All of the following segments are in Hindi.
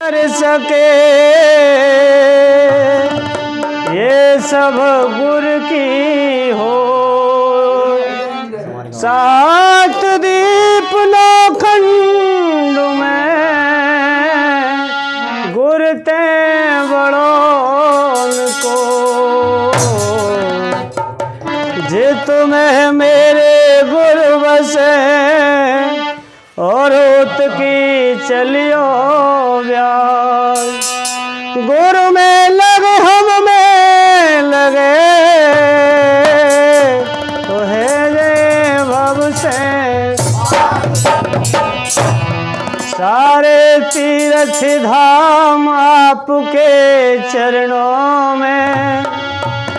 कर सके ये सब गुरु की हो। सात दीप लोखंड में गुरते बड़ों को, जे तुम्हें मेरे गुरु बसे और उत की चलियो व्यास। गुरु में लगे हम में लगे तो है जे भव से। सारे तीर्थ धाम आपके चरणों में,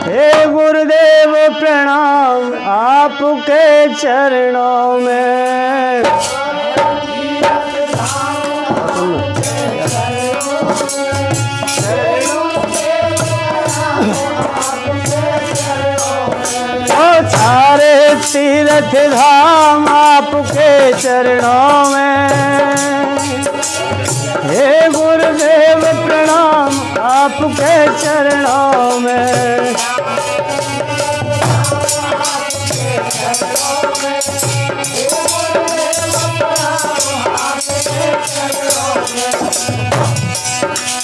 हे गुरुदेव प्रणाम आपके चरणों में। सारे तीर्थ धाम आपके चरणों में, हे गुरुदेव प्रणाम आपके चरणों में।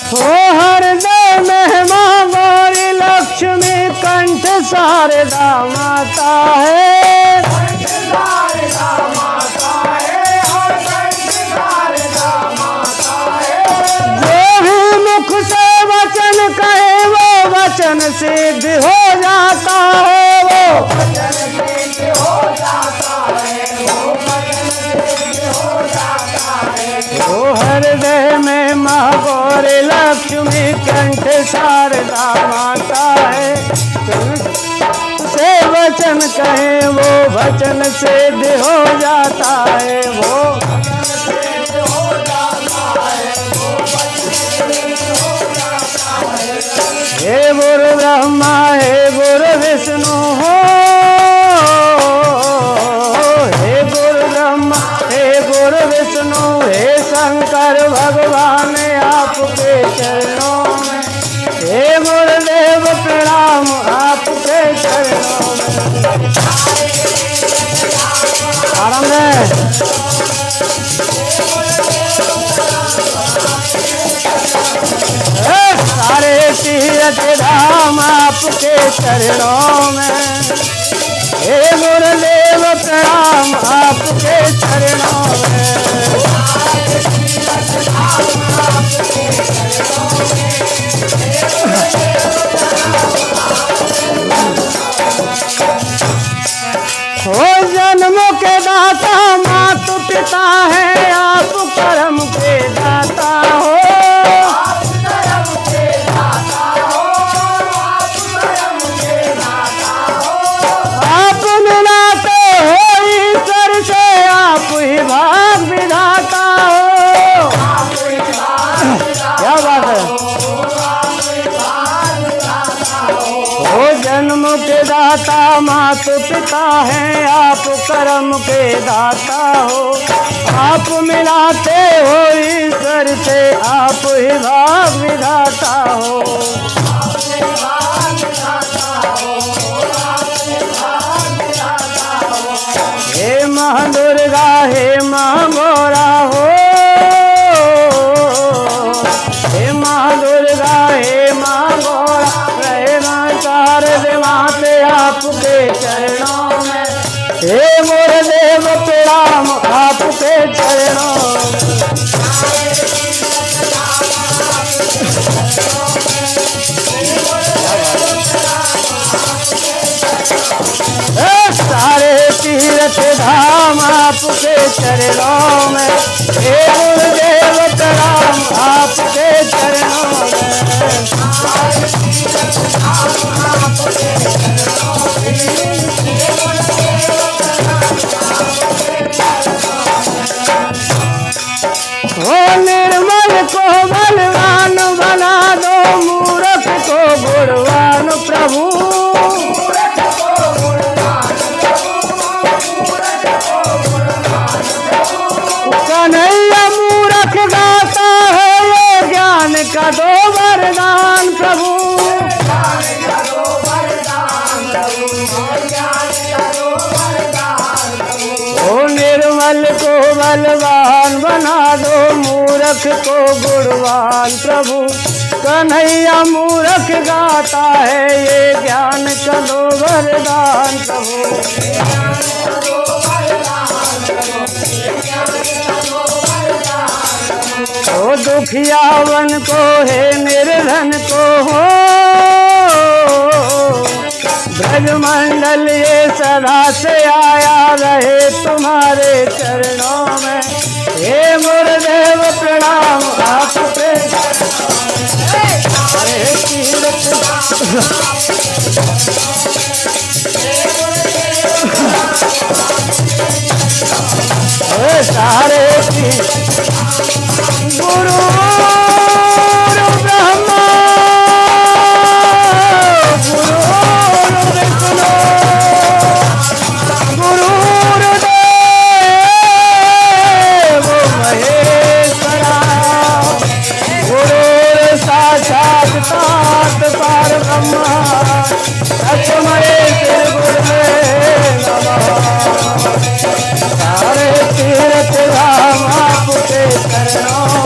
हो हृदय में मां गौरी लक्ष्मी कंठ शारदा माता है। जो ही मुख से वचन कहे वो वचन सिद्ध हो जाता है। वो हृदय में मां गौरी लक्ष्मी कंठ शारदा माता है। से वचन कहे वो वचन सिद्ध हो जाता है। वो हे गुरु ब्रह्मा हे गुरु विष्णु हो, हे गुरु ब्रह्मा हे गुरु विष्णु हे शंकर भगवान आपके चरणों में, हे गुरुदेव प्रणाम आपके चरणों में। आराम है। सारे तीर्थ धाम आपके चरणों में, हे गुरुदेव प्रणाम आपके चरणों में। हो जन्म के दाता मात पिता है आप कर्म के दाता हो। आप मिलाते हो ईश्वर से आप ही भाग विधाता हो। क्या बात है। हो जन्म के दाता मात पिता है आप कर्म के दाता हो। आप मिलाते हो ईश्वर से आप ही भाग विधाता हो। हे मां दुर्गा हे मां गौरा हो, हे मां दुर्गा हे मां गौरा रहे शारदे माते आपके चरणों में, हे गुरुदेव प्रणाम आपके चरणों में। सारे तीर्थ धाम आपके चरणों में, हे गुरुदेव प्रणाम आपके चरणों में। हो निर्मल को बलवान बना दो, मूर्ख को गुणवान प्रभु। कन्हैया मूर्ख मूरख को गुणवान प्रभु, कन्हैया मूरख गाता है ये ज्ञान का दो वरदान प्रभु। ओ दुखियावन को है निर्धन को हो, ब्रजमंडल ये सदा से आया रहे तुम्हारे चरणों में। हे गुरुदेव प्रणाम आप पे सारे तीर्थ, सारे गुरु ब्रह्मा गुरु विष्णु गुरुदेव महेश्वरा, गुरु साक्षात परब्रह्म तस्मै श्री गुरुवे नमः। सारे तीर्थ धाम आपके चरणों